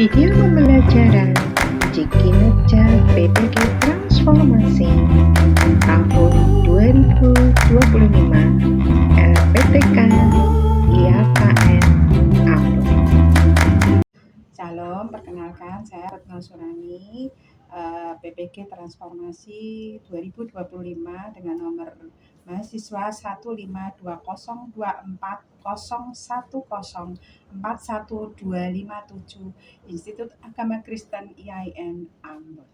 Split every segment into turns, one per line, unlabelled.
Video pembelajaran Uji Kinerja PPG Transformasi tahun 2025 LPTK IAKN upload.
Salam, perkenalkan saya Retno Surani, PPG Transformasi 2025 dengan nomor mahasiswa 1524010410257 Institut Agama Kristen IAIN Ambon.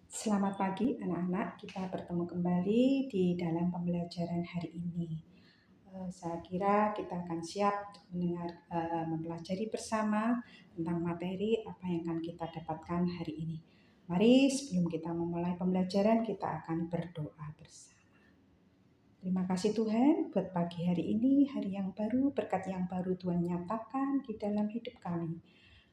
Selamat pagi anak-anak, kita bertemu kembali di dalam pembelajaran hari ini. Saya kira kita akan siap untuk mempelajari bersama tentang materi apa yang akan kita dapatkan hari ini. Mari sebelum kita memulai pembelajaran kita akan berdoa bersama. Terima kasih Tuhan buat pagi hari ini, hari yang baru, berkat yang baru Tuhan nyatakan di dalam hidup kami.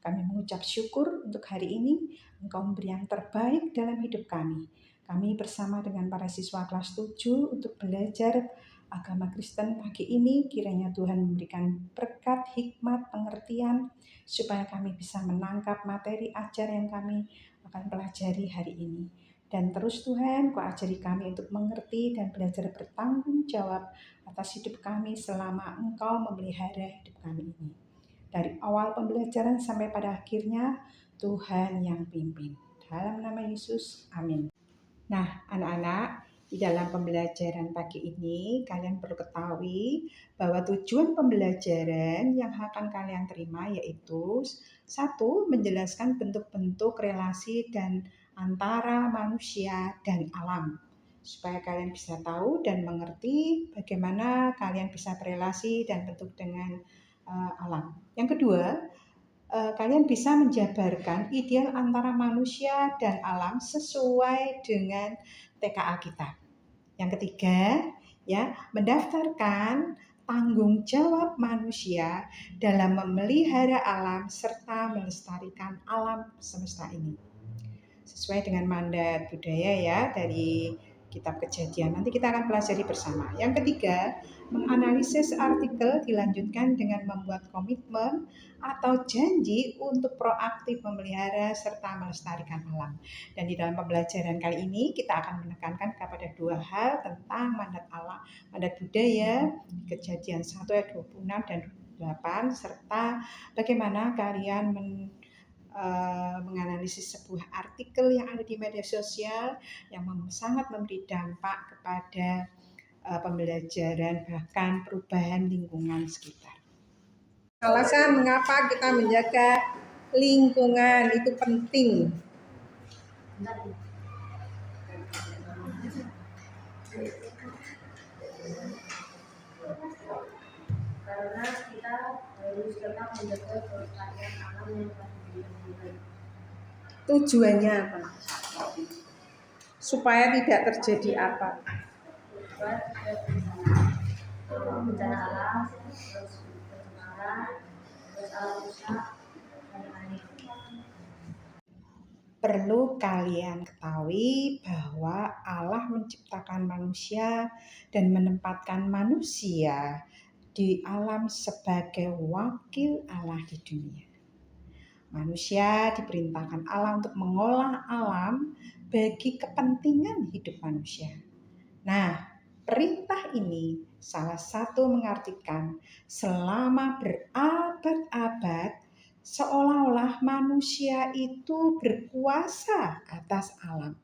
Kami mengucap syukur untuk hari ini, Engkau memberi yang terbaik dalam hidup kami. Kami bersama dengan para siswa kelas 7 untuk belajar agama Kristen pagi ini, kiranya Tuhan memberikan berkat, hikmat, pengertian, supaya kami bisa menangkap materi ajar yang kami akan pelajari hari ini. Dan terus Tuhan, Kau ajari kami untuk mengerti dan belajar bertanggung jawab atas hidup kami selama Engkau memelihara hidup kami ini. Dari awal pembelajaran sampai pada akhirnya, Tuhan yang pimpin. Dalam nama Yesus, amin. Nah, anak-anak, di dalam pembelajaran pagi ini, kalian perlu ketahui bahwa tujuan pembelajaran yang akan kalian terima yaitu 1. Menjelaskan bentuk-bentuk relasi dan antara manusia dan alam. Supaya kalian bisa tahu dan mengerti bagaimana kalian bisa berelasi dan bentuk dengan alam. Yang kedua, kalian bisa menjabarkan ideal antara manusia dan alam sesuai dengan TKA kita. Yang ketiga, mendaftarkan tanggung jawab manusia dalam memelihara alam serta melestarikan alam semesta ini. Sesuai dengan mandat budaya dari Kitab Kejadian. Nanti kita akan pelajari bersama. Yang ketiga, menganalisis artikel dilanjutkan dengan membuat komitmen atau janji untuk proaktif memelihara serta melestarikan alam. Dan di dalam pembelajaran kali ini kita akan menekankan kepada 2 hal tentang mandat alam, mandat budaya, Kejadian 1 ayat 26 dan 28, serta bagaimana kalian menganalisis sebuah artikel yang ada di media sosial yang sangat memberi dampak kepada pembelajaran bahkan perubahan lingkungan sekitar. Alasan mengapa kita menjaga lingkungan itu penting.
Karena kita harus tetap menjaga kelestarian alam yang telah dilindungi.
Tujuannya apa? Supaya tidak terjadi apa?
Supaya tidak bencana alam, terus pencemaran, terus alam rusak, dan lain-lain.
Perlu kalian ketahui bahwa Allah menciptakan manusia dan menempatkan manusia di alam sebagai wakil Allah di dunia. Manusia diperintahkan Allah untuk mengolah alam bagi kepentingan hidup manusia. Nah, perintah ini salah satu mengartikan selama berabad-abad seolah-olah manusia itu berkuasa atas alam.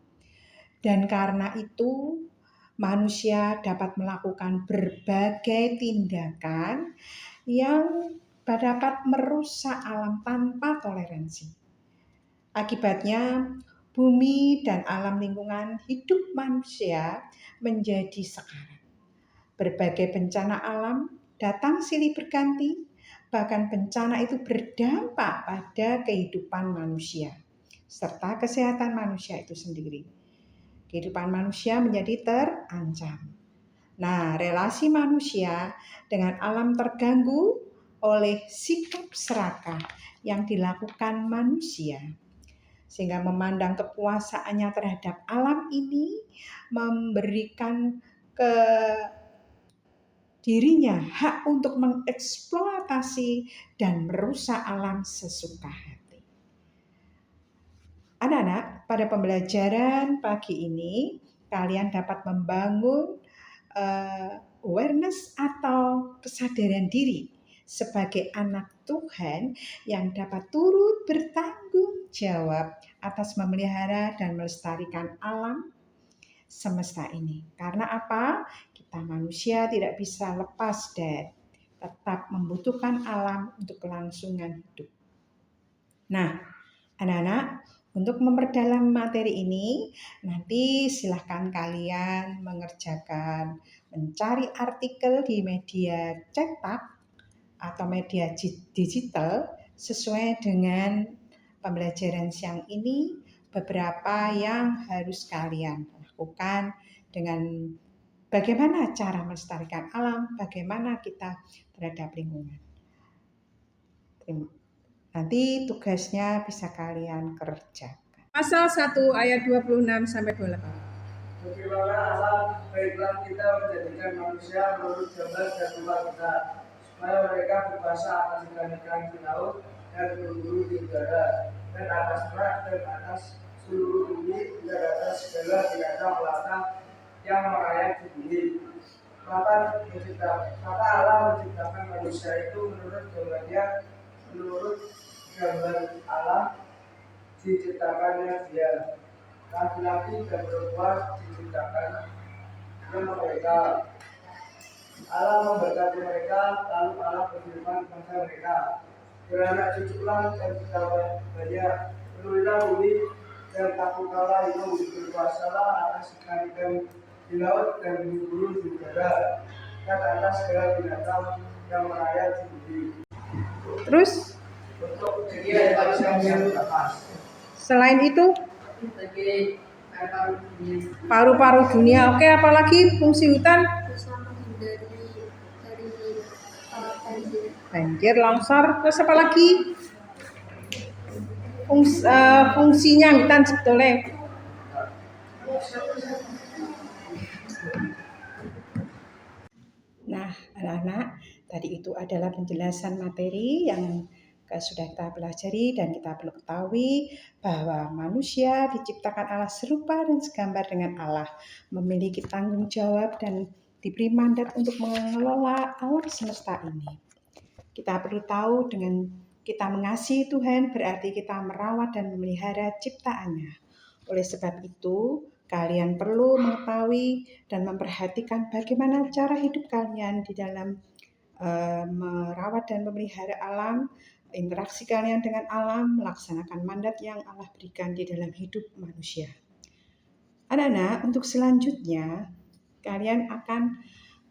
Dan karena itu manusia dapat melakukan berbagai tindakan yang dapat merusak alam tanpa toleransi. Akibatnya bumi dan alam lingkungan hidup manusia menjadi sekarat. Berbagai bencana alam datang silih berganti, bahkan bencana itu berdampak pada kehidupan manusia serta kesehatan manusia itu sendiri. Kehidupan manusia menjadi terancam. Nah, relasi manusia dengan alam terganggu oleh sikap serakah yang dilakukan manusia. Sehingga memandang kekuasaannya terhadap alam ini memberikan dirinya hak untuk mengeksploitasi dan merusak alam sesuka hati. Anak-anak, pada pembelajaran pagi ini kalian dapat membangun awareness atau kesadaran diri sebagai anak Tuhan yang dapat turut bertanggung jawab atas memelihara dan melestarikan alam semesta ini. Karena apa? Kita manusia tidak bisa lepas dari tetap membutuhkan alam untuk kelangsungan hidup. Nah, anak-anak, untuk memperdalam materi ini, nanti silahkan kalian mengerjakan mencari artikel di media cetak atau media digital sesuai dengan pembelajaran siang ini. Beberapa yang harus kalian lakukan dengan bagaimana cara melestarikan alam, bagaimana kita terhadap lingkungan. Nanti tugasnya bisa kalian kerjakan. Pasal 1 ayat 26 sampai 28.
Bagaimana Allah baiklah kita menjadikan manusia menurut gambar dan rupa kita, supaya mereka berkuasa atas ikan-ikan di laut dan burung-burung di udara, dan atas ternak dan atas seluruh bumi, dan atas segala binatang melata yang merayap di bumi. Maka Allah menciptakan manusia itu menurut gambarnya, menurut gambar Allah diciptakannya dia, laki-laki dan perempuan diciptakan mereka. Allah memberkati mereka, lalu Allah berfirman kepada mereka, beranak cuculah dan bertambah banyak, penuhilah bumi dan takutlah itu, berkuasalah atas ikan-ikan di laut dan burung-burung di udara, dan atas segala binatang yang merayap di bumi.
Terus
Untuk dia yang lepas.
Selain itu, paru-paru dunia. Oke, apalagi fungsi hutan?
Bisa menghindari dari banjir.
Banjir, longsor. Terus apa lagi? Fungsinya hutan sebetulnya. Nah, anak-anak, tadi itu adalah penjelasan materi yang sudah kita pelajari dan kita perlu ketahui bahwa manusia diciptakan Allah serupa dan segambar dengan Allah, memiliki tanggung jawab dan diberi mandat untuk mengelola alam semesta ini. Kita perlu tahu dengan kita mengasihi Tuhan berarti kita merawat dan memelihara ciptaannya. Oleh sebab itu, kalian perlu mengetahui dan memperhatikan bagaimana cara hidup kalian di dalam merawat dan memelihara alam, interaksi kalian dengan alam, melaksanakan mandat yang Allah berikan di dalam hidup manusia. Anak-anak, untuk selanjutnya kalian akan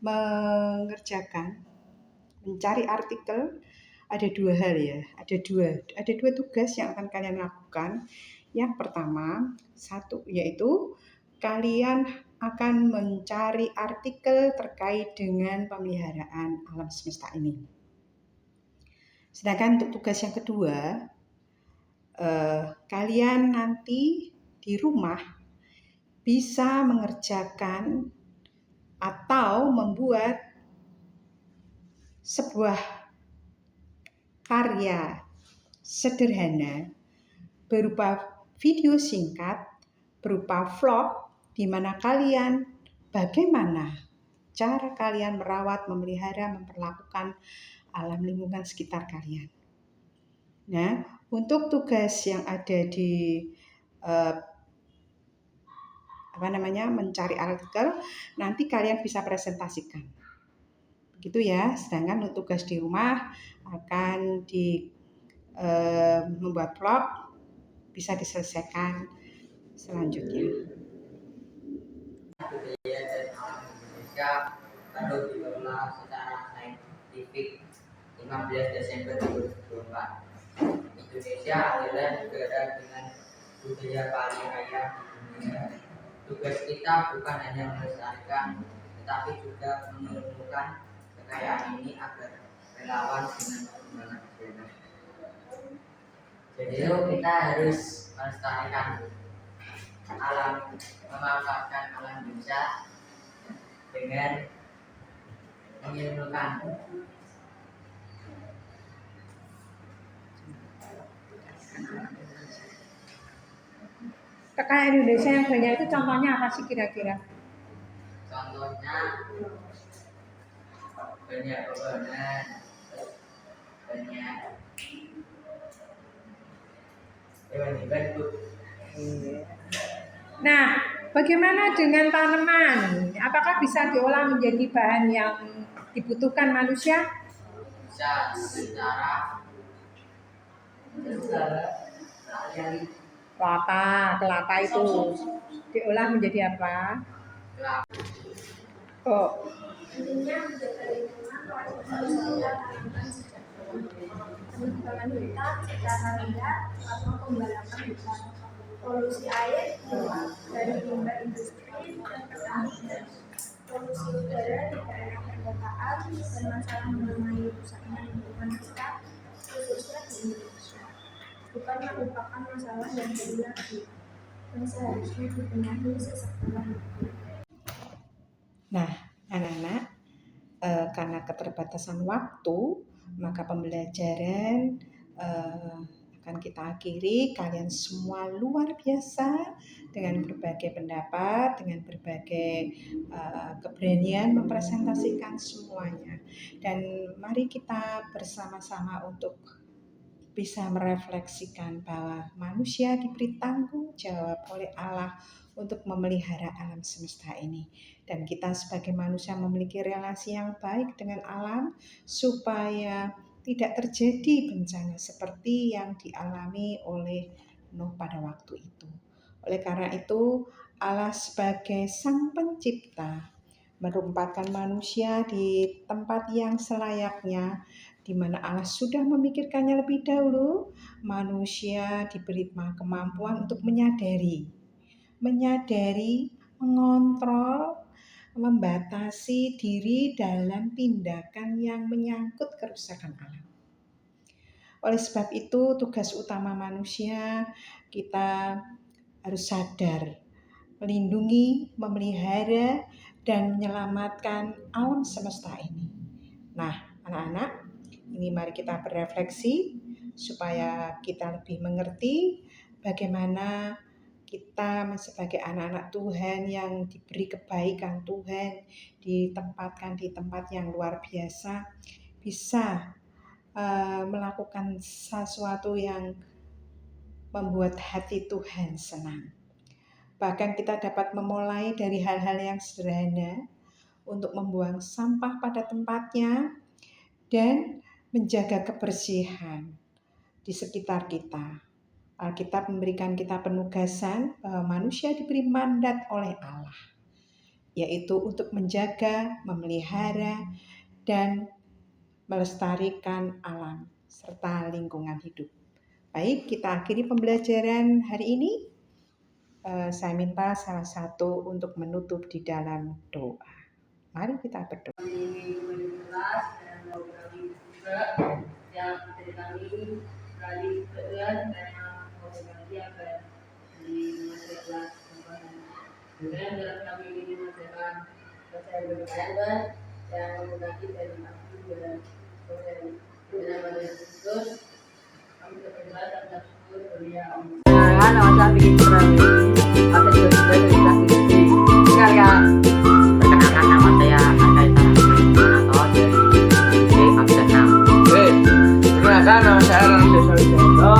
mengerjakan mencari artikel. Ada dua hal ya, ada dua tugas yang akan kalian lakukan. Yang pertama, satu yaitu kalian akan mencari artikel terkait dengan pemeliharaan alam semesta ini. Sedangkan untuk tugas yang kedua, kalian nanti di rumah bisa mengerjakan atau membuat sebuah karya sederhana berupa video singkat, berupa vlog, di mana kalian bagaimana cara kalian merawat, memelihara, memperlakukan alam lingkungan sekitar kalian. Nah, untuk tugas yang ada di mencari artikel, nanti kalian bisa presentasikan. Begitu ya. Sedangkan untuk tugas di rumah akan membuat vlog, bisa diselesaikan selanjutnya.
Budaya dan alam Indonesia perlu dikelola secara saintifik. 15 Desember 2024. Indonesia adalah negara dengan budaya paling kaya di dunia. Tugas kita bukan hanya melestarikan, tetapi juga menemukan kekayaan ini agar relawan dengan perkembangan budaya. Jadi kita harus melestarikan alam, memanfaatkan alam Indonesia dengan mengilmukan.
Kekayaan Indonesia yang banyak itu contohnya apa sih kira-kira?
Contohnya banyak pepohonan, banyak hewan Bu.
Nah, bagaimana dengan tanaman? Apakah bisa diolah menjadi bahan yang dibutuhkan manusia?
Bisa secara
Kelapa itu diolah menjadi apa? Oh,
Intinya menjaga lingkungan manusia tanamkan sejak awal. Penebangan hutan secara rendah atau pembalakan hutan. Polusi air dari limbah industri dan pertanian. Polusi udara di daerah perkotaan dan masalah mengenai rusaknya lingkungan kita khususnya di Indonesia. Bukan merupakan masalah yang baru lagi yang seharusnya dibenahi sesekala mungkin.
nah, anak-anak, karena keterbatasan waktu, maka pembelajaran akan kita akhiri. Kalian semua luar biasa dengan berbagai pendapat, dengan berbagai keberanian mempresentasikan semuanya. Dan mari kita bersama-sama untuk bisa merefleksikan bahwa manusia diberi tanggung jawab oleh Allah untuk memelihara alam semesta ini. Dan kita sebagai manusia memiliki relasi yang baik dengan alam supaya tidak terjadi bencana seperti yang dialami oleh Nuh pada waktu itu. Oleh karena itu, Allah sebagai Sang Pencipta menempatkan manusia di tempat yang selayaknya, di mana Allah sudah memikirkannya lebih dahulu. Manusia diberi kemampuan untuk menyadari, mengontrol, membatasi diri dalam tindakan yang menyangkut kerusakan alam. Oleh sebab itu, tugas utama manusia, kita harus sadar, melindungi, memelihara, dan menyelamatkan alam semesta ini. Nah, anak-anak, ini mari kita berefleksi supaya kita lebih mengerti bagaimana kita sebagai anak-anak Tuhan yang diberi kebaikan Tuhan, ditempatkan di tempat yang luar biasa, bisa melakukan sesuatu yang membuat hati Tuhan senang. Bahkan kita dapat memulai dari hal-hal yang sederhana untuk membuang sampah pada tempatnya dan menjaga kebersihan di sekitar kita. Alkitab memberikan kita penugasan bahwa manusia diberi mandat oleh Allah, yaitu untuk menjaga, memelihara, dan melestarikan alam serta lingkungan hidup. Baik, kita akhiri pembelajaran hari ini. Saya minta salah satu untuk menutup di dalam doa. Mari kita berdoa.
Kami kelas dan kami juga yang dari kami kali kemudian dan kami akan di kelas kemudian dalam kami ini mengajarkan saya berkaitan dan mengganti dari kami dan dalam Yesus kami berdoa dan bersyukur beliau.
Jangan masa bikin kurang ada juga dari karya.
Perkenalkan nama saya Akaitara Manato dari Absenam.
Perkenalkan nama saya Ramses Solijanto,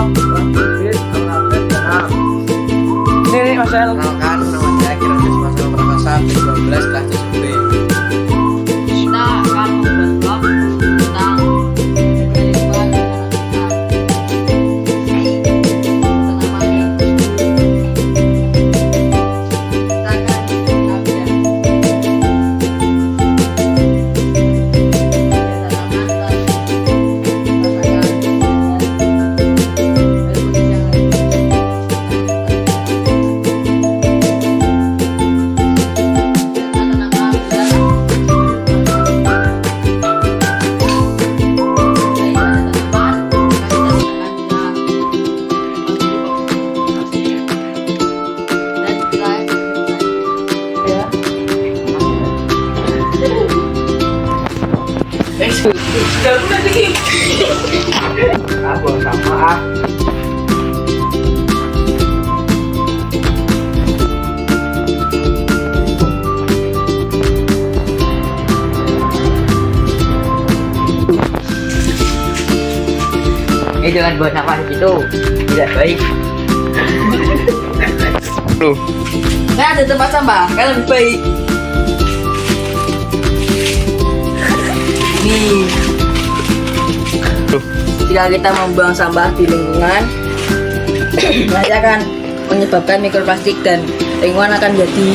Ini Mas El.
Perkenalkan nama saya Kiran Desmasel Prakasa, 12 kelas SMP.
Kita akan membahas tentang kehidupan
Buang sampah.
Jangan buat sampah di situ, tidak baik.
Nah, ada tempat sampah, kan lebih baik. Nih, jika kita membuang sampah di lingkungan, nanti akan menyebabkan mikroplastik dan lingkungan akan jadi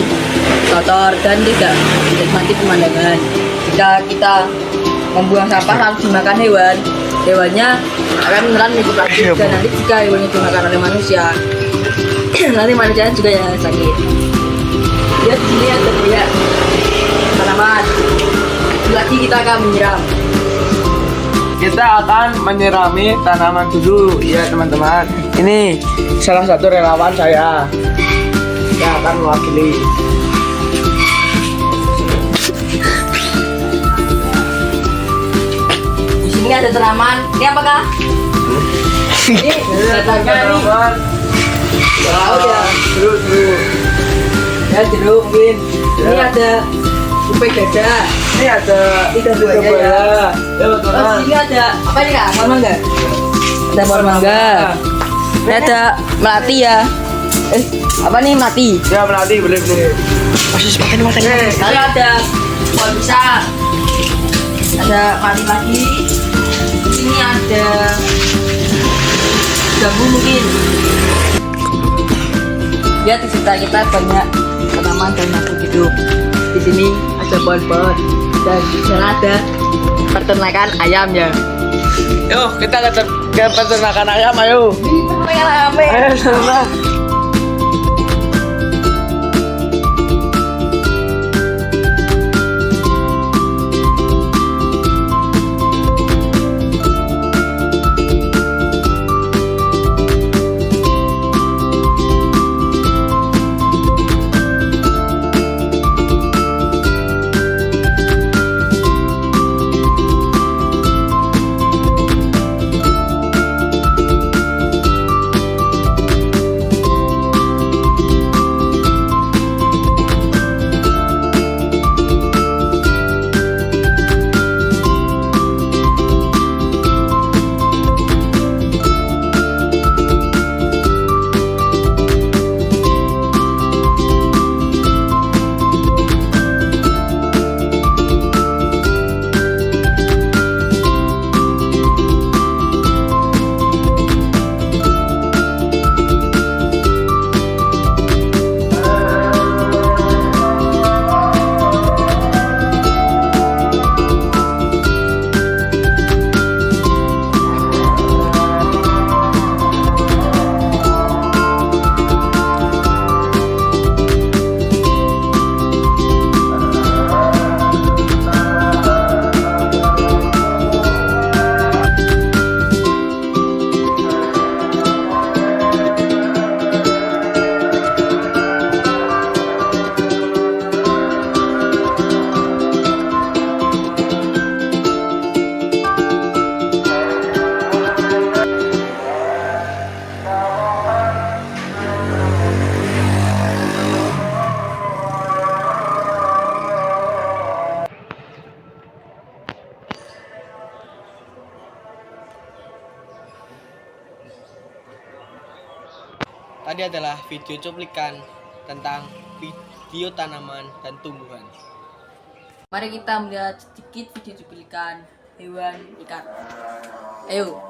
kotor dan tidak menikmati pemandangan. Jika kita membuang sampah lalu dimakan hewan, hewannya akan menelan mikroplastik dan nanti jika hewannya dimakan oleh manusia, nanti manusia juga yang sakit. Lihat di sini ada banyak tanaman. Lagi kita akan menyiram.
Kita akan menyirami tanaman dulu ya teman-teman. Ini salah satu relawan saya yang akan mewakili.
Di sini ada tanaman. Ini apakah? Ini datangnya nih. Tahu ya.
Jeruk.
Ya jeruk mungkin. Ini ada kupe gajah.
Ini ada
Ikan buaya ya.
ya
Terus
teman.
ini ada apa ini kak? Pohon mangga. Ada pohon mangga. Ini ada melati ya. Apa nih melati?
Ya melati boleh.
Lalu ada pohon pisang. Ada melati lagi. Di sini ada jambu mungkin. Lihat di sekitar kita banyak tanaman dan makhluk hidup. Di sini ada pohon-pohon dan di sana ada peternakan ayam ya.
Yuk kita ke peternakan ayam ayo.
Di peternakan ayam.
Ayo sana.
Tadi adalah video cuplikan tentang video tanaman dan tumbuhan.
Mari kita melihat sedikit video cuplikan hewan ikan. Ayo.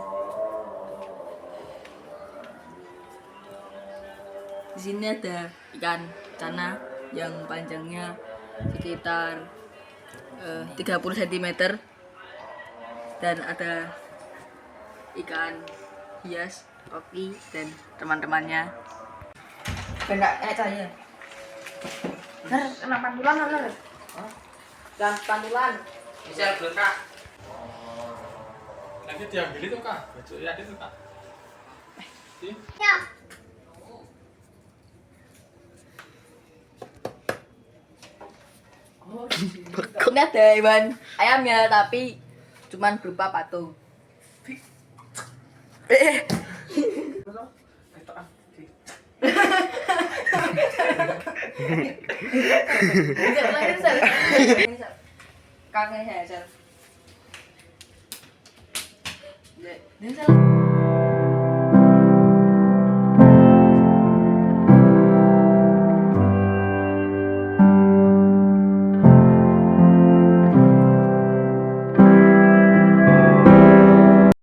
Di sini ada ikan cana yang panjangnya sekitar 30 cm dan ada ikan hias, koki dan teman-temannya. Enggak enak saya. Kena pantulan kan? Dan pantulan.
Bisa belum kak?
Nanti diambil itu kak, baju ya itu kak.
Ini ada hewan ayamnya tapi cuma cuman berupa patung. Kangen ya, Sel.